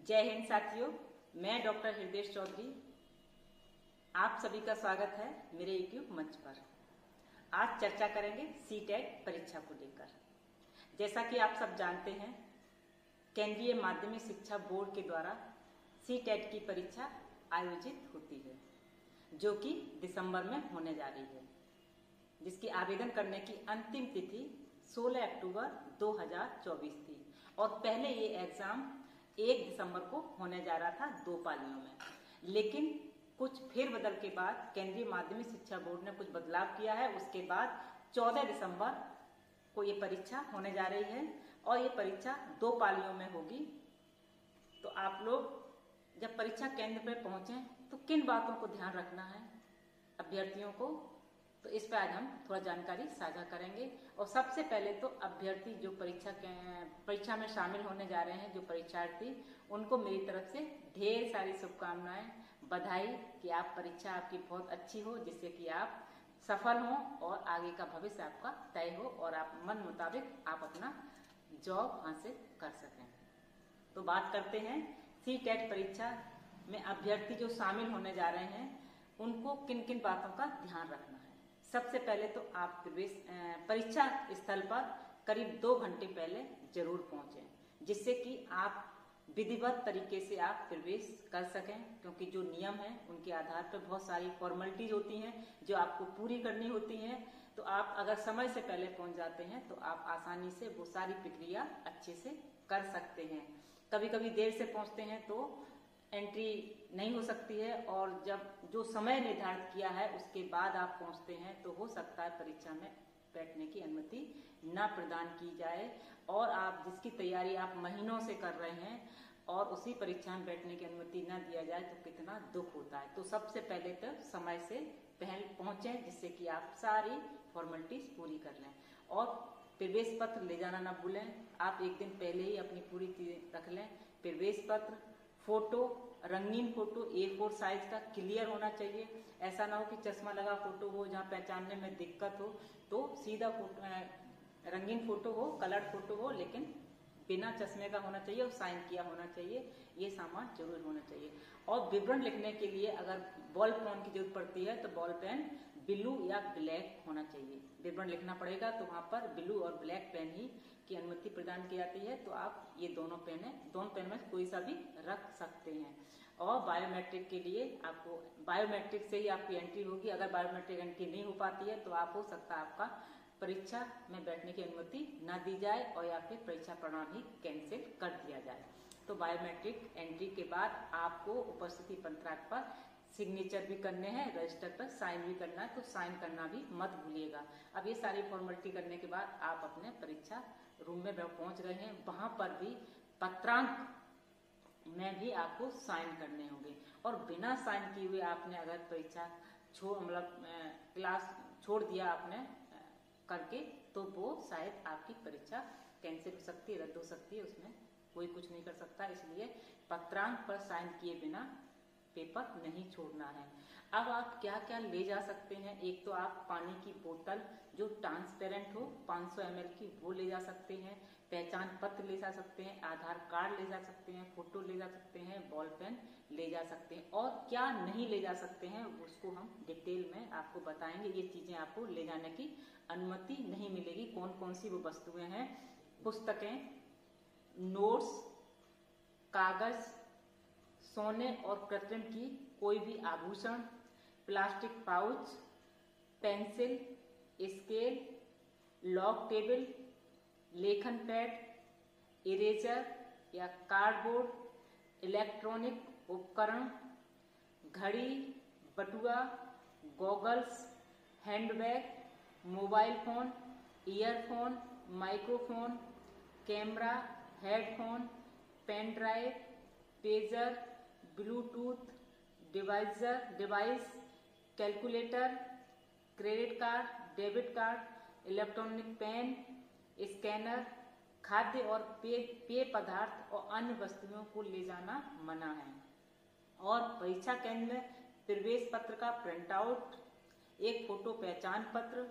जय हिंद साथियों, मैं डॉक्टर हृदय चौधरी। आप सभी का स्वागत है मेरे यूट्यूब मंच पर। आज चर्चा करेंगे सीटेट परीक्षा को लेकर। जैसा कि आप सब जानते हैं, केंद्रीय माध्यमिक शिक्षा बोर्ड के द्वारा सीटेट की परीक्षा आयोजित होती है, जो कि दिसंबर में होने जा रही है, जिसकी आवेदन करने की अंतिम तिथि 16 अक्टूबर 2024 थी और पहले ये एग्जाम 1 दिसंबर को होने जा रहा था 2 पालियों में। लेकिन कुछ फेरबदल के बाद केंद्रीय माध्यमिक शिक्षा बोर्ड ने कुछ बदलाव किया है। उसके बाद 14 दिसंबर को ये परीक्षा होने जा रही है और ये परीक्षा 2 पालियों में होगी। तो आप लोग जब परीक्षा केंद्र पर पहुंचे तो किन बातों को ध्यान रखना है अभ्यर्थियों को, तो इस पर आज हम थोड़ा जानकारी साझा करेंगे। और सबसे पहले तो अभ्यर्थी जो परीक्षा में शामिल होने जा रहे हैं, जो परीक्षार्थी, उनको मेरी तरफ से ढेर सारी शुभकामनाएं, बधाई कि आप परीक्षा आपकी बहुत अच्छी हो, जिससे कि आप सफल हों और आगे का भविष्य आपका तय हो और आप मन मुताबिक आप अपना जॉब हासिल कर सकें। तो बात करते हैं सीटेट परीक्षा में अभ्यर्थी जो शामिल होने जा रहे हैं उनको किन किन बातों का ध्यान रखना है। सबसे पहले तो आप परीक्षा स्थल पर करीब 2 घंटे पहले जरूर पहुंचें, जिससे कि आप विधिवत तरीके से आप प्रवेश कर सकें, क्योंकि जो नियम है उनके आधार पर बहुत सारी फॉर्मेलिटीज होती हैं जो आपको पूरी करनी होती हैं। तो आप अगर समय से पहले पहुंच जाते हैं तो आप आसानी से वो सारी प्रक्रिया अच्छे से कर सकते हैं। कभी कभी देर से पहुंचते हैं तो एंट्री नहीं हो सकती है, और जब जो समय निर्धारित किया है उसके बाद आप पहुंचते हैं तो हो सकता है परीक्षा में बैठने की अनुमति न प्रदान की जाए, और आप जिसकी तैयारी आप महीनों से कर रहे हैं और उसी परीक्षा में बैठने की अनुमति न दिया जाए तो कितना दुख होता है। तो सबसे पहले तो समय से पहले पहुंचे, जिससे कि आप सारी फॉर्मेलिटीज पूरी कर लें। और प्रवेश पत्र ले जाना ना भूलें, आप एक दिन पहले ही अपनी पूरी चीजें रख लें। प्रवेश पत्र, फोटो, रंगीन फोटो A4 साइज का क्लियर होना चाहिए। ऐसा ना हो कि चश्मा लगा फोटो हो जहाँ पहचानने में दिक्कत हो, तो सीधा फोटो, रंगीन फोटो हो, कलर फोटो हो, लेकिन बिना चश्मे का होना चाहिए और साइन किया होना चाहिए। ये सामान जरूर होना चाहिए। और विवरण लिखने के लिए अगर बॉल पेन की जरूरत पड़ती है तो बॉल पेन ब्लू या ब्लैक होना चाहिए। विवरण लिखना पड़ेगा तो वहां पर ब्लू और ब्लैक पेन ही की अनुमति प्रदान की जाती है। तो आप ये दोनों पेन में कोई सा भी रख सकते हैं। और बायोमेट्रिक के लिए आपको बायोमेट्रिक से ही आपकी एंट्री होगी। अगर बायोमेट्रिक एंट्री नहीं हो पाती है तो आप हो सकता है आपका परीक्षा में बैठने की अनुमति न दी जाए और या फिर परीक्षा प्रणाली कैंसिल कर दिया जाए। तो बायोमेट्रिक एंट्री के बाद आपको उपस्थिति पत्रक पर सिग्नेचर भी करने हैं, रजिस्टर पर साइन भी करना है, तो साइन करना भी मत भूलिएगा। अब ये सारी फॉर्मेलिटी करने के बाद आप अपने परीक्षा रूम में पहुंच रहे हैं। वहां पर भी पत्रांक में भी आपको साइन करने होंगे, और बिना साइन किए हुए आपने अगर परीक्षा क्लास छोड़ दिया आपने करके, तो वो शायद आपकी परीक्षा कैंसिल हो सकती है, रद्द हो सकती है, उसमें कोई कुछ नहीं कर सकता। इसलिए पत्रांक पर साइन किए बिना पेपर नहीं छोड़ना है। अब आप क्या क्या ले जा सकते हैं। एक तो आप पानी की बोतल जो ट्रांसपेरेंट हो 500 ml की, वो ले जा सकते हैं। पहचान पत्र ले जा सकते हैं, आधार कार्ड ले जा सकते हैं, फोटो ले जा सकते हैं, बॉल पेन ले जा सकते हैं। और क्या नहीं ले जा सकते हैं उसको हम डिटेल में आपको बताएंगे। ये चीजें आपको ले जाने की अनुमति नहीं मिलेगी। कौन कौन सी वो वस्तुएं हैं। पुस्तकें, नोट्स, कागज, सोने और कृत्रिम की कोई भी आभूषण, plastic pouch, pencil, scale, log table, लेखन पैड, इरेजर या कार्डबोर्ड, इलेक्ट्रॉनिक उपकरण, घड़ी, बटुआ, goggles, handbag, mobile phone, earphone, microphone, camera, headphone, pen drive, pager, Bluetooth device, calculator, credit card, debit card, electronic pen, scanner, खाद्य और पेय पदार्थ और अन्य वस्तुओं को ले जाना मना है। और परीक्षा केंद्र में प्रवेश पत्र का प्रिंट आउट, एक फोटो पहचान पत्र,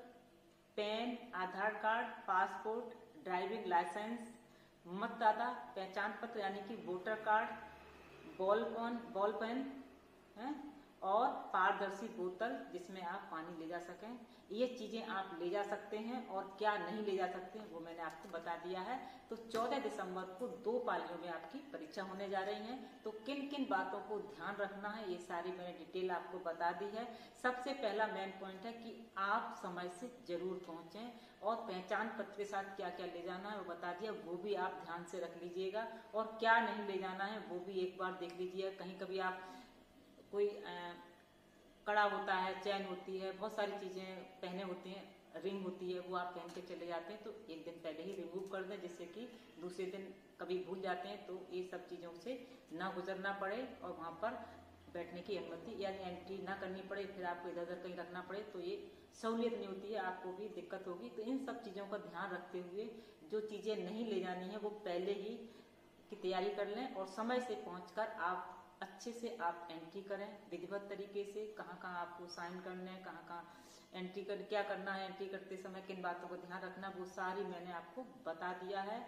पेन, आधार कार्ड, पासपोर्ट, ड्राइविंग लाइसेंस, मतदाता पहचान पत्र यानी कि वोटर कार्ड, बॉल पेन है और पारदर्शी बोतल जिसमें आप पानी ले जा सकें। ये चीजें आप ले जा सकते हैं और क्या नहीं ले जा सकते हैं वो मैंने आपको बता दिया है। तो 14 दिसंबर को 2 पालियों में आपकी परीक्षा होने जा रही है। तो किन किन बातों को ध्यान रखना है ये सारी मैंने डिटेल आपको बता दी है। सबसे पहला मेन पॉइंट है कि आप समय से जरूर पहुंचें और पहचान पत्र के साथ क्या क्या ले जाना है वो बता दिया, वो भी आप ध्यान से रख लीजिएगा। और क्या नहीं ले जाना है वो भी एक बार देख लीजिएगा। कहीं कभी आप कोई कड़ा होता है, चैन होती है, बहुत सारी चीजें पहने होती हैं, रिंग होती है, वो आप पहन के चले जाते हैं तो एक दिन पहले ही रिमूव कर दें, जिससे कि दूसरे दिन कभी भूल जाते हैं तो ये सब चीजों से ना गुजरना पड़े और वहां पर बैठने की अनुमति या एंट्री ना करनी पड़े, फिर आपको इधर उधर कहीं रखना पड़े तो ये सहूलियत नहीं होती है, आपको भी दिक्कत होगी। तो इन सब चीजों का ध्यान रखते हुए जो चीजें नहीं ले जानी है वो पहले ही की तैयारी कर लें और समय से पहुंचकर आप अच्छे से आप एंट्री करें विधिवत तरीके से। कहाँ कहाँ आपको साइन करने हैं, कहाँ कहाँ एंट्री कर क्या करना है, एंट्री करते समय किन बातों को ध्यान रखना, वो सारी मैंने आपको बता दिया है।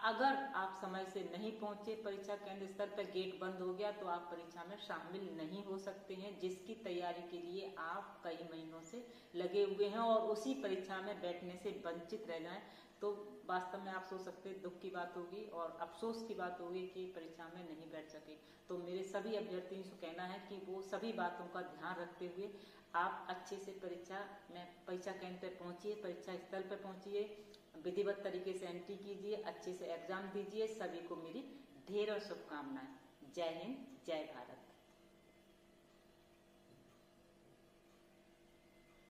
अगर आप समय से नहीं पहुंचे, परीक्षा केंद्र स्तर पर गेट बंद हो गया तो आप परीक्षा में शामिल नहीं हो सकते हैं, जिसकी तैयारी के लिए आप कई महीनों से लगे हुए हैं और उसी परीक्षा में बैठने से वंचित रह जाएं तो वास्तव में आप सोच सकते हैं दुख की बात होगी और अफसोस की बात होगी कि परीक्षा में नहीं बैठ सके। तो मेरे सभी अभ्यर्थियों से कहना है कि वो सभी बातों का ध्यान रखते हुए आप अच्छे से परीक्षा केंद्र पर पहुंचिए, परीक्षा स्थल पर पहुंचिए, विधिवत तरीके से एंट्री कीजिए, अच्छे से एग्जाम दीजिए। सभी को मेरी ढेरों शुभकामनाएं। जय हिंद, जय भारत।